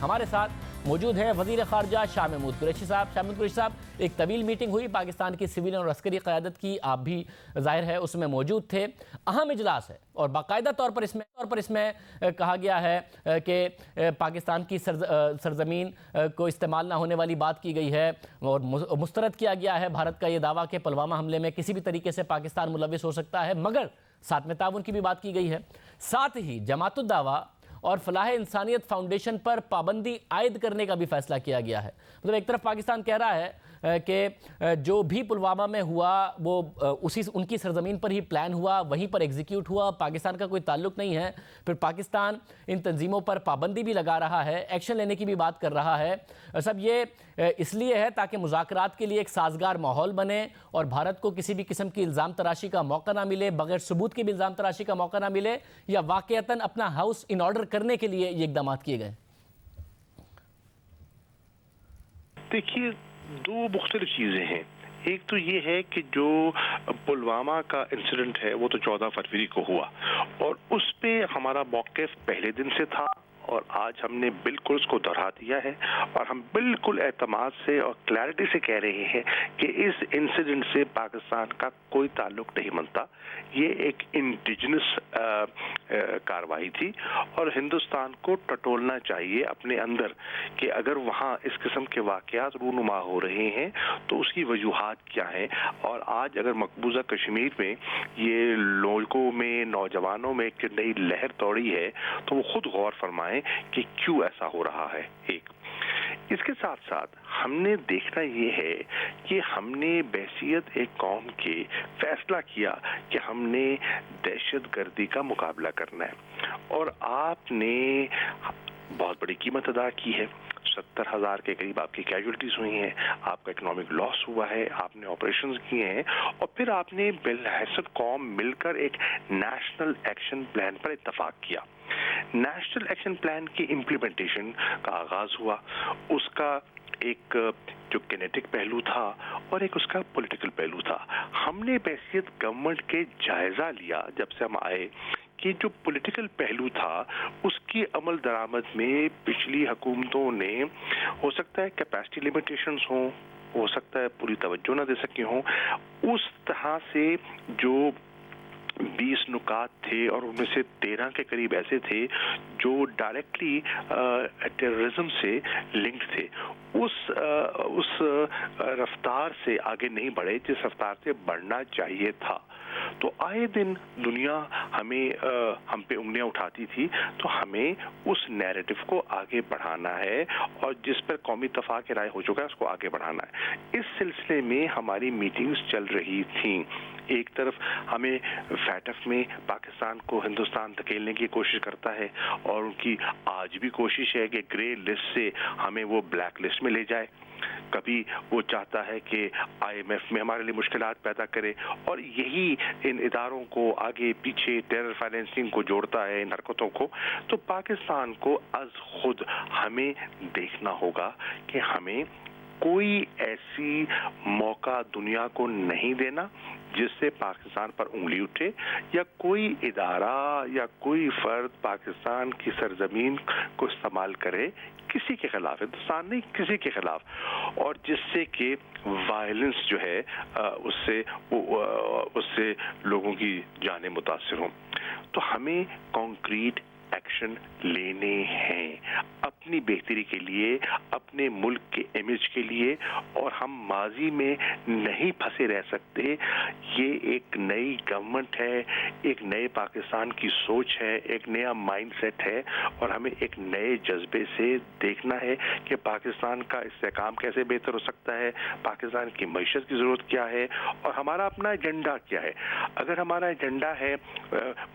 ہمارے ساتھ موجود ہے وزیر خارجہ شاہ محمود قریشی صاحب۔ شاہ محمود قریشی صاحب، ایک طویل میٹنگ ہوئی پاکستان کی سول اور عسکری قیادت کی، آپ بھی ظاہر ہے اس میں موجود تھے۔ اہم اجلاس ہے اور باقاعدہ طور پر اس میں کہا گیا ہے کہ پاکستان کی سرزمین کو استعمال نہ ہونے والی بات کی گئی ہے اور مسترد کیا گیا ہے بھارت کا یہ دعویٰ کہ پلوامہ حملے میں کسی بھی طریقے سے پاکستان ملوث ہو سکتا ہے، مگر ساتھ میں تعاون کی بھی بات کی گئی ہے۔ ساتھ ہی جماعت الدعوہ اور فلاح انسانیت فاؤنڈیشن پر پابندی عائد کرنے کا بھی فیصلہ کیا گیا ہے۔ مطلب ایک طرف پاکستان کہہ رہا ہے کہ جو بھی پلوامہ میں ہوا وہ ان کی سرزمین پر ہی پلان ہوا، وہیں پر ایگزیکیوٹ ہوا، پاکستان کا کوئی تعلق نہیں ہے۔ پھر پاکستان ان تنظیموں پر پابندی بھی لگا رہا ہے، ایکشن لینے کی بھی بات کر رہا ہے۔ سب یہ اس لیے ہے تاکہ مذاکرات کے لیے ایک سازگار ماحول بنے اور بھارت کو کسی بھی قسم کی الزام تراشی کا موقع نہ ملے، بغیر ثبوت کے بھی الزام تراشی کا موقع نہ ملے، یا واقعتاً اپنا ہاؤس ان آرڈر کرنے کے لیے یہ اقدامات کیے گئے۔ دیکھیے، دو مختلف چیزیں ہیں۔ ایک تو یہ ہے کہ جو پلوامہ کا انسیڈنٹ ہے وہ تو 14 فروری کو ہوا اور اس پہ ہمارا موقف پہلے دن سے تھا، اور آج ہم نے بالکل اس کو دہرا دیا ہے اور ہم بالکل اعتماد سے اور کلیئرٹی سے کہہ رہے ہیں کہ اس انسیڈنٹ سے پاکستان کا کوئی تعلق نہیں بنتا۔ یہ ایک انڈیجنس کارروائی تھی اور ہندوستان کو ٹٹولنا چاہیے اپنے اندر کہ اگر وہاں اس قسم کے واقعات رونما ہو رہے ہیں تو اس کی وجوہات کیا ہیں، اور آج اگر مقبوضہ کشمیر میں یہ لوگوں میں، نوجوانوں میں ایک نئی لہر دوڑی ہے تو وہ خود غور فرمائیں کہ کیوں ایسا ہو رہا ہے۔ ایک اس کے ساتھ ساتھ ہم نے دیکھنا یہ ہے کہ ہم نے بحیثیت ایک قوم کے فیصلہ کیا کہ ہم نے دہشت گردی کا مقابلہ کرنا ہے، اور آپ نے بہت بڑی قیمت ادا کی ہے۔ 70,000 کے قریب آپ کی کیجولٹیز ہوئی ہیں، آپ کا اکنامک لاس ہوا ہے، آپ نے آپریشنز کیے ہیں، اور پھر آپ نے بالحسن قوم مل کر ایک نیشنل ایکشن پلان پر اتفاق کیا۔ نیشنل ایکشن پلان کی امپلیمنٹیشن کا آغاز ہوا، اس کا ایک جو کینیٹک پہلو تھا اور ایک اس کا پولیٹیکل پہلو تھا۔ ہم نے بحیثیت گورنمنٹ کے جائزہ لیا جب سے ہم آئے کہ جو پولیٹیکل پہلو تھا اس کی عمل درآمد میں پچھلی حکومتوں نے ہو سکتا ہے کیپیسٹی لیمیٹیشنز ہوں، ہو سکتا ہے پوری توجہ نہ دے سکی ہوں، اس طرح سے جو 20 نکات تھے اور ان میں سے 13 کے قریب ایسے تھے جو ڈائریکٹلی ٹیررزم سے لنکڈ تھے، اس رفتار سے آگے نہیں بڑھے جس رفتار سے بڑھنا چاہیے تھا۔ تو آئے دن دنیا ہم پہ انگلیاں اٹھاتی تھی، تو ہمیں اس نیریٹو کو آگے بڑھانا ہے اور جس پر قومی اتفاق رائے ہو چکا ہے اس کو آگے بڑھانا ہے۔ اس سلسلے میں ہماری میٹنگز چل رہی تھیں۔ ایک طرف ہمیں فیٹف میں پاکستان کو ہندوستان دھکیلنے کی کوشش کرتا ہے اور ان کی آج بھی کوشش ہے کہ گرے لسٹ سے ہمیں وہ بلیک لسٹ میں لے جائے۔ کبھی وہ چاہتا ہے کہ IMF میں ہمارے لیے مشکلات پیدا کرے، اور یہی ان اداروں کو آگے پیچھے ٹیرر فائنینسنگ کو جوڑتا ہے، ان حرکتوں کو۔ تو پاکستان کو از خود ہمیں دیکھنا ہوگا کہ ہمیں کوئی ایسی موقع دنیا کو نہیں دینا جس سے پاکستان پر انگلی اٹھے، یا کوئی ادارہ یا کوئی فرد پاکستان کی سرزمین کو استعمال کرے کسی کے خلاف، ہندوستان نہیں کسی کے خلاف، اور جس سے کہ وائلنس جو ہے اس سے لوگوں کی جانیں متاثر ہوں۔ تو ہمیں کانکریٹ ایکشن لینے ہیں اپنی بہتری کے لیے، اپنے ملک کے امیج کے لیے، اور ہم ماضی میں نہیں پھنسے رہ سکتے۔ یہ ایک نئی گورنمنٹ ہے، ایک نئے پاکستان کی سوچ ہے، ایک نیا مائنڈ سیٹ ہے، اور ہمیں ایک نئے جذبے سے دیکھنا ہے کہ پاکستان کا استحکام کیسے بہتر ہو سکتا ہے، پاکستان کی معیشت کی ضرورت کیا ہے، اور ہمارا اپنا ایجنڈا کیا ہے۔ اگر ہمارا ایجنڈا ہے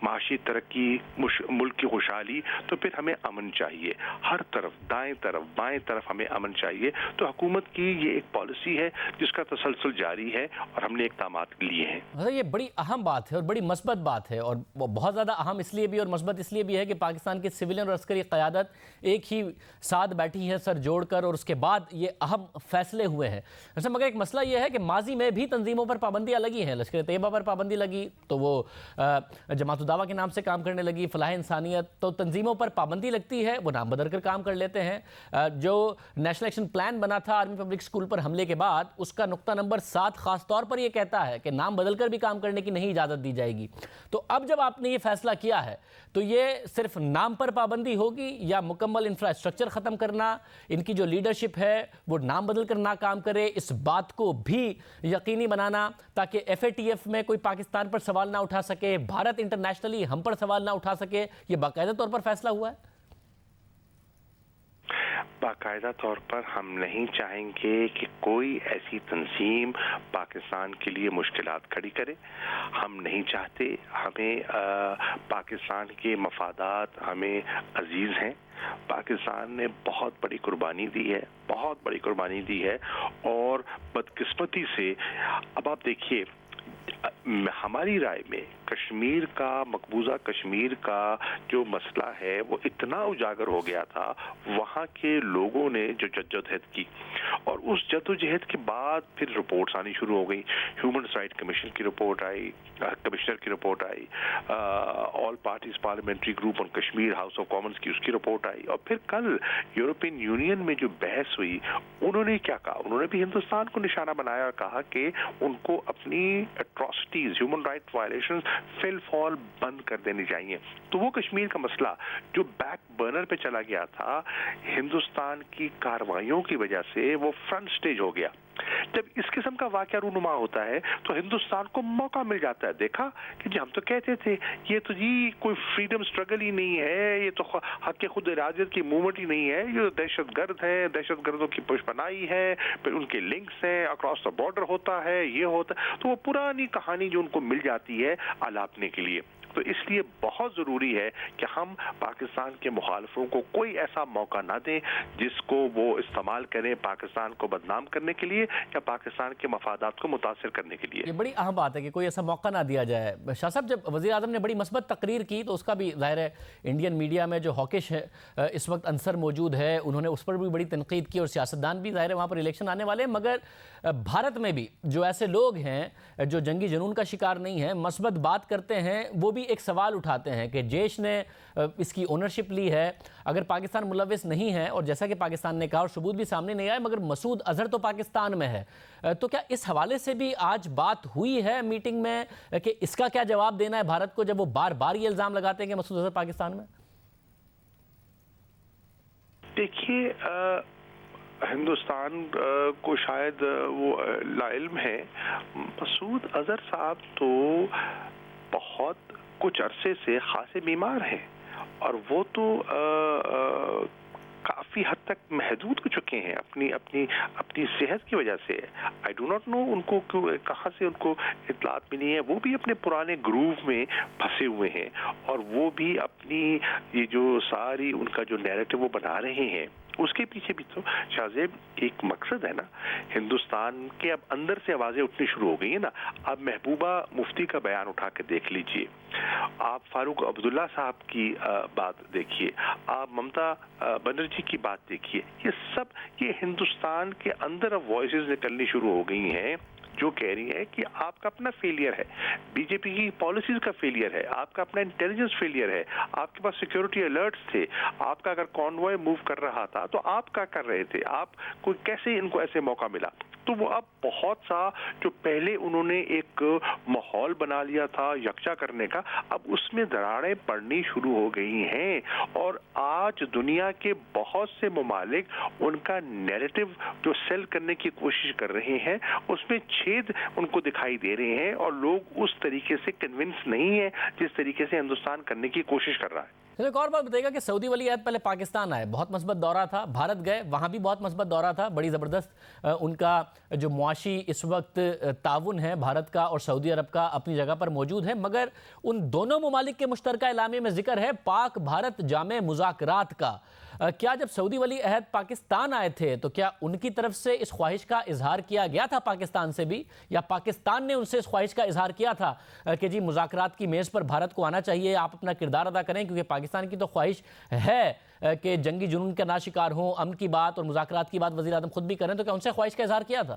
معاشی ترقی، ملک کی خوشحالی، تو پھر ہمیں امن چاہیے، ہر طرف، دائیں طرف بائیں طرف ہمیں امن چاہیے۔ تو حکومت کی یہ ایک پالیسی ہے جس کا تسلسل جاری ہے اور ہم نے اقدامات لیے ہیں۔ یہ بڑی اہم بات ہے اور بڑی مثبت بات ہے، اور بہت زیادہ اہم اس لیے بھی اور مثبت اس لیے بھی ہے کہ پاکستان کی سویلین اور عسکری قیادت ایک ہی ساتھ بیٹھی ہے سر جوڑ کر، اور اس کے بعد یہ اہم فیصلے ہوئے ہیں۔ ویسے مگر ایک مسئلہ یہ ہے کہ ماضی میں بھی تنظیموں پر پابندیاں لگی ہیں، لشکر طیبہ پر پابندی لگی تو وہ جماعت الدعوہ کے نام سے کام کرنے لگی، فلاح انسانیت، تو تنظیموں پر پابندی لگتی ہے، وہ نام بدل کر کام کر لیتے کرتے ہیں جو نیشنل ایکشن پلان بنا تھا آرمی پبلک اسکول پر حملے کے بعد، اس کا نقطہ نمبر 7 خاص طور پر یہ کہتا ہے کہ نام بدل کر بھی کام کرنے کی نہیں اجازت دی جائے گی۔ تو اب جب آپ نے یہ فیصلہ کیا ہے تو یہ صرف نام پر پابندی ہوگی یا مکمل انفراسٹرکچر ختم کرنا، ان کی جو لیڈرشپ ہے وہ نام بدل کر نہ کام کرے، اس بات کو بھی یقینی بنانا تاکہ FATF میں کوئی پاکستان پر سوال نہ اٹھا سکے، بھارت انٹرنیشنلی ہم پر سوال نہ اٹھا سکے، یہ باقاعدہ طور پر فیصلہ ہوا ہے؟ باقاعدہ طور پر ہم نہیں چاہیں گے کہ کوئی ایسی تنظیم پاکستان کے لیے مشکلات کھڑی کرے۔ ہم نہیں چاہتے، ہمیں پاکستان کے مفادات ہمیں عزیز ہیں۔ پاکستان نے بہت بڑی قربانی دی ہے، بہت بڑی قربانی دی ہے، اور بدقسمتی سے اب آپ دیکھیے ہماری رائے میں کشمیر کا، مقبوضہ کشمیر کا جو مسئلہ ہے وہ اتنا اجاگر ہو گیا تھا، وہاں کے لوگوں نے جو جدوجہد کی، اور اس جدوجہد کے بعد پھر رپورٹس آنی شروع ہو گئی۔ ہیومن رائٹ کمیشن کی رپورٹ آئی، کمشنر کی report I, all parties parliamentary group on Kashmir, house of Commons کی اس کی رپورٹ آئی، اور پھر کل یورپین یونین میں جو بحث ہوئی انہوں نے کیا کہا؟ انہوں نے بھی ہندوستان کو نشانہ بنایا اور کہا کہ ان کو اپنی اٹراسٹیز، ہیومن رائٹ وائلیشنز فی الفور بند کر دینی چاہیے۔ تو وہ کشمیر کا مسئلہ جو بیک برنر پہ چلا گیا تھا، ہندوستان کی کارروائیوں کی وجہ سے وہ فرنٹ سٹیج ہو گیا۔ جب اس قسم کا واقعہ رونما ہوتا ہے تو ہندوستان کو موقع مل جاتا ہے۔ دیکھا کہ جی ہم تو کہتے تھے یہ تو جی کوئی فریڈم سٹرگل ہی نہیں ہے، یہ تو حق خود ارادت کی موومنٹ ہی نہیں ہے، یہ دہشت گرد ہے، دہشت گردوں کی پشپنائی ہے، پھر ان کے لنکس ہیں، اکراس دا بارڈر ہوتا ہے، یہ ہوتا ہے، تو وہ پرانی کہانی جو ان کو مل جاتی ہے آلاپنے کے لیے۔ تو اس لیے بہت ضروری ہے کہ ہم پاکستان کے مخالفوں کو کوئی ایسا موقع نہ دیں جس کو وہ استعمال کریں پاکستان کو بدنام کرنے کے لیے یا پاکستان کے مفادات کو متاثر کرنے کے لیے۔ یہ بڑی اہم بات ہے کہ کوئی ایسا موقع نہ دیا جائے۔ شاہ صاحب، جب وزیر اعظم نے بڑی مثبت تقریر کی تو اس کا بھی ظاہر ہے انڈین میڈیا میں جو ہاکش ہے اس وقت عنصر موجود ہے، انہوں نے اس پر بھی بڑی تنقید کی، اور سیاستدان بھی ظاہر ہے وہاں پر الیکشن آنے والے ہیں، مگر بھارت میں بھی جو ایسے لوگ ہیں جو جنگی جنون کا شکار نہیں ہیں، مثبت بات کرتے ہیں، وہ بھی ایک سوال اٹھاتے ہیں کہ جیش نے اس کی اونرشپ لی ہے، اگر پاکستان ملوث نہیں ہے، اور جیسا کہ پاکستان نے کہا اور ثبوت بھی سامنے نہیں آئے، مگر مسعود اظہر تو پاکستان میں ہے، تو کیا اس حوالے سے بھی آج بات ہوئی ہے میٹنگ میں کہ اس کا کیا جواب دینا ہے بھارت کو جب وہ بار بار یہ الزام لگاتے ہیں کہ مسعود اظہر پاکستان میں؟ دیکھیے ہندوستان کو شاید وہ لا علم ہے، مسعود اظہر صاحب تو بہت کچھ عرصے سے خاصے بیمار ہیں، اور وہ تو کافی حد تک محدود ہو چکے ہیں اپنی صحت کی وجہ سے۔ آئی ڈو ناٹ نو ان کو کہاں سے ان کو اطلاعات ملی ہیں۔ وہ بھی اپنے پرانے گروو میں پھنسے ہوئے ہیں، اور وہ بھی اپنی یہ جو ساری ان کا جو نیریٹو وہ بنا رہے ہیں، اس کے پیچھے بھی تو شاہزیب ایک مقصد ہے نا۔ ہندوستان کے اب اندر سے آوازیں اٹھنی شروع ہو گئی ہیں نا۔ اب محبوبہ مفتی کا بیان اٹھا کے دیکھ لیجئے، آپ فاروق عبداللہ صاحب کی بات دیکھیے، آپ ممتا بنرجی کی بات دیکھیے، یہ ہندوستان کے اندر اب وائسز نکلنی شروع ہو گئی ہیں جو کہہ رہی ہے کہ آپ کا اپنا فیلئر ہے، بی جے پی کی پالیسیز کا فیلئر ہے، آپ کا اپنا انٹیلیجنس فیلئر ہے، آپ کے پاس سیکیورٹی الرٹس تھے، آپ کا اگر کانوائے موو کر رہا تھا تو آپ کیا کر رہے تھے، آپ کو کیسے ان کو ایسے موقع ملا؟ تو وہ اب بہت سا جو پہلے انہوں نے ایک ماحول بنا لیا تھا یکجا کرنے کا، اب اس میں دراڑیں پڑنی شروع ہو گئی ہیں، اور آج دنیا کے بہت سے ممالک ان کا نیریٹو جو سیل کرنے کی کوشش کر رہے ہیں اس میں چھید ان کو دکھائی دے رہے ہیں، اور لوگ اس طریقے سے کنونس نہیں ہیں جس طریقے سے ہندوستان کرنے کی کوشش کر رہا ہے۔ ایک اور بات بتائیے گا کہ سعودی ولی عہد پہلے پاکستان آئے، بہت مثبت دورہ تھا، بھارت گئے، وہاں بھی بہت مثبت دورہ تھا، بڑی زبردست ان کا جو معاشی اس وقت تعاون ہے بھارت کا اور سعودی عرب کا اپنی جگہ پر موجود ہے، مگر ان دونوں ممالک کے مشترکہ اعلامیے میں ذکر ہے پاک بھارت جامع مذاکرات کا۔ کیا جب سعودی ولی عہد پاکستان آئے تھے تو کیا ان کی طرف سے اس خواہش کا اظہار کیا گیا تھا پاکستان سے بھی، یا پاکستان نے ان سے اس خواہش کا اظہار کیا تھا کہ جی مذاکرات کی میز پر بھارت کو آنا چاہیے، آپ اپنا کردار ادا کریں، کیونکہ پاکستان کی تو خواہش ہے کہ جنگی جنون کا نہ شکار ہوں، امن کی بات اور مذاکرات کی بات وزیر اعظم خود بھی کریں، تو کیا ان سے خواہش کا اظہار کیا تھا؟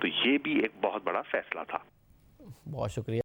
تو یہ بھی ایک بہت بڑا فیصلہ تھا. بہت شکریہ.